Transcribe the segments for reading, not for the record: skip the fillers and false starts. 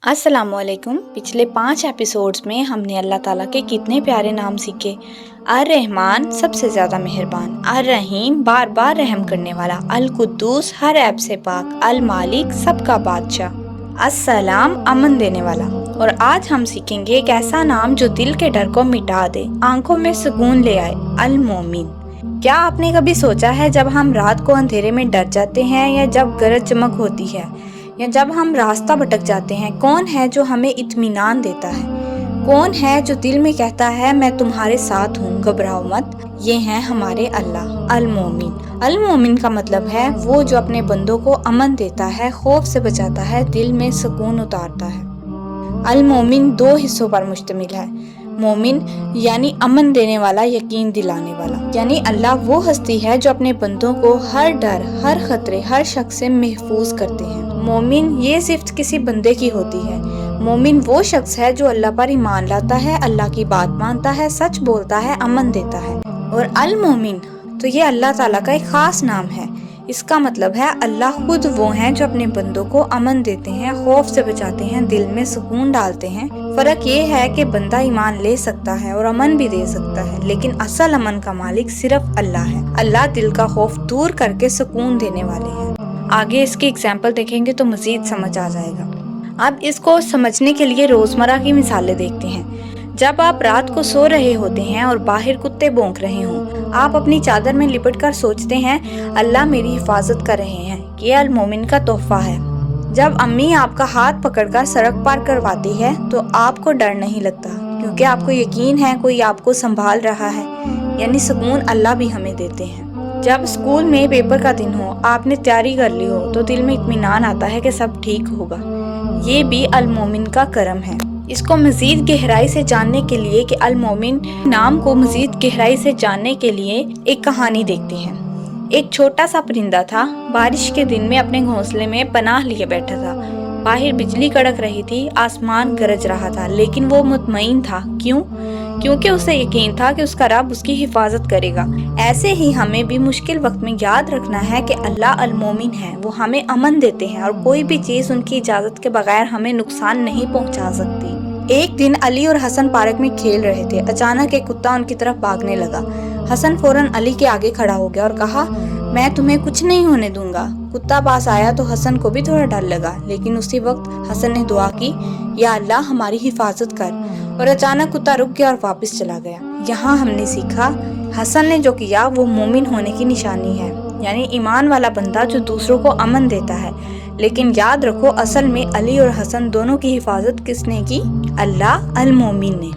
अस्सलाम वालेकुम। पिछले 5 एपिसोड्स में हमने अल्लाह ताला के कितने प्यारे नाम सीखे। अर-रहमान सबसे ज़्यादा मेहरबान, अर-रहीम बार बार रहम करने वाला, अल-कुद्दूस हर ऐब से पाक, अल-मालिक सबका बादशाह, अस्सलाम अमन देने वाला। और आज हम सीखेंगे एक ऐसा नाम जो दिल के डर को मिटा दे, आंखों में सुकून ले आए, अल-मोमिन। क्या आपने कभी सोचा है जब हम रात को अंधेरे में डर जाते हैं या जब गरज चमक होती है या जब हम रास्ता भटक जाते हैं, कौन है जो हमें इत्मीनान देता है? कौन है जो दिल में कहता है मैं तुम्हारे साथ हूँ, घबराओ मत। ये हैं हमारे अल्लाह, अल-मोमिन। अल-मोमिन का मतलब है वो जो अपने बंदों को अमन देता है, खौफ से बचाता है, दिल में सुकून उतारता है। अल-मोमिन 2 हिस्सों पर मुश्तमिल है। मोमिन यानी अमन देने वाला, यकीन दिलाने वाला। यानी अल्लाह वो हस्ती है जो अपने बंदों को हर डर, हर खतरे, हर शक से महफूज करते हैं। मोमिन ये सिर्फ किसी बंदे की होती है। मोमिन वो शख्स है जो अल्लाह पर ईमान लाता है, अल्लाह की बात मानता है, सच बोलता है, अमन देता है। और अल-मोमिन तो ये अल्लाह ताला का एक खास नाम है। इसका मतलब है अल्लाह खुद वो हैं जो अपने बंदों को अमन देते हैं, खौफ से बचाते हैं, दिल में सुकून डालते हैं। फर्क ये है कि बंदा ईमान ले सकता है और अमन भी दे सकता है, लेकिन असल अमन का मालिक सिर्फ अल्लाह है। अल्लाह दिल का खौफ दूर करके सुकून देने वाले हैं। आगे इसकी एग्जाम्पल देखेंगे तो मजीद समझ आ जाएगा। अब इसको समझने के लिए रोजमर्रा की मिसालें देखते हैं। जब आप रात को सो रहे होते हैं और बाहर कुत्ते भौंक रहे हों, आप अपनी चादर में लिपट कर सोचते हैं अल्लाह मेरी हिफाजत कर रहे हैं, ये अल-मोमिन का तोहफा है। जब अम्मी आपका हाथ पकड़कर सड़क पार करवाती है तो आपको डर नहीं लगता, क्योंकि आपको यकीन है कोई आपको संभाल रहा है, यानी सुकून अल्लाह भी हमें देते हैं। जब स्कूल में पेपर का दिन हो, आपने तैयारी कर ली हो, तो दिल में इत्मीनान आता है कि सब ठीक होगा। ये भी अल-मोमिन का करम है। इसको मजीद गहराई से जानने के लिए कि अल-मोमिन नाम को मजीद गहराई से जानने के लिए एक कहानी देखते हैं। एक छोटा सा परिंदा था, बारिश के दिन में अपने घोंसले में पनाह लिए बैठा था। बाहर बिजली कड़क रही थी, आसमान गरज रहा था, लेकिन वो मुतमईन था। क्यों? क्योंकि उसे यकीन था कि उसका रब उसकी हिफाजत करेगा। ऐसे ही हमें भी मुश्किल वक्त में याद रखना है कि अल्लाह अल-मोमिन है, वो हमें अमन देते हैं और कोई भी चीज उनकी इजाजत के बगैर हमें नुकसान नहीं पहुंचा सकती। एक दिन अली और हसन पार्क में खेल रहे थे। अचानक एक कुत्ता उनकी तरफ भागने लगा। हसन फौरन अली के आगे खड़ा हो गया और कहा, मैं तुम्हें कुछ नहीं होने दूंगा। कुत्ता पास आया तो हसन को भी थोड़ा डर लगा, लेकिन उसी वक्त हसन ने दुआ की, या अल्लाह हमारी हिफाजत कर। और अचानक कुत्ता रुक गया और वापस चला गया। यहाँ हमने सीखा हसन ने जो किया वो मोमिन होने की निशानी है, यानी ईमान वाला बंदा जो दूसरों को अमन देता है। लेकिन याद रखो, असल में अली और हसन दोनों की हिफाजत किसने की? अल्लाह अल-मोमिन ने।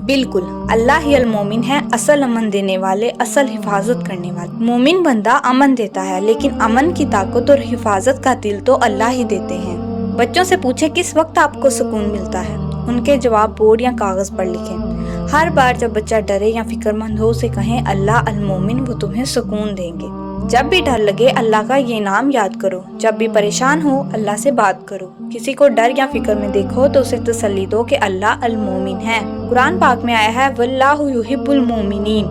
बिल्कुल, अल्लाह ही अल-मोमिन है, असल अमन देने वाले, असल हिफाजत करने वाले। मोमिन बंदा अमन देता है, लेकिन अमन की ताकत और हिफाजत का दिल तो अल्लाह ही देते हैं। बच्चों से पूछे किस वक्त आपको सुकून मिलता है, उनके जवाब बोर्ड या कागज पर लिखें। हर बार जब बच्चा डरे या फिक्रमंद हो, उसे कहें अल्लाह अल-मोमिन, वो तुम्हें सुकून देंगे। जब भी डर लगे अल्लाह का ये नाम याद करो। जब भी परेशान हो अल्लाह से बात करो। किसी को डर या फिक्र में देखो तो उसे तसल्ली दो कि अल्लाह अल-मोमिन है। कुरान पाक में आया है, वल्लाहु युहिब्बुल मोमिनीन,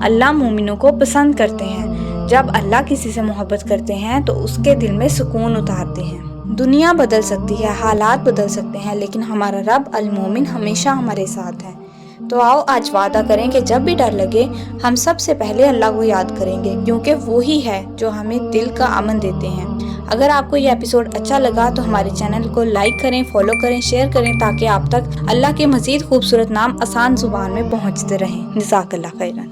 अल्लाह मोमिनों को पसंद करते हैं। जब अल्लाह किसी से मोहब्बत करते हैं तो उसके दिल में सुकून उतारते हैं। दुनिया बदल सकती है, हालात बदल सकते हैं, लेकिन हमारा रब अल-मोमिन हमेशा हमारे साथ है। तो आओ आज वादा करें कि जब भी डर लगे हम सबसे पहले अल्लाह को याद करेंगे, क्योंकि वो ही है जो हमें दिल का अमन देते हैं। अगर आपको ये एपिसोड अच्छा लगा तो हमारे चैनल को लाइक करें, फॉलो करें, शेयर करें, ताकि आप तक अल्लाह के मजीद खूबसूरत नाम आसान जुबान में पहुंचते रहें। जज़ाकल्लाह खैरन।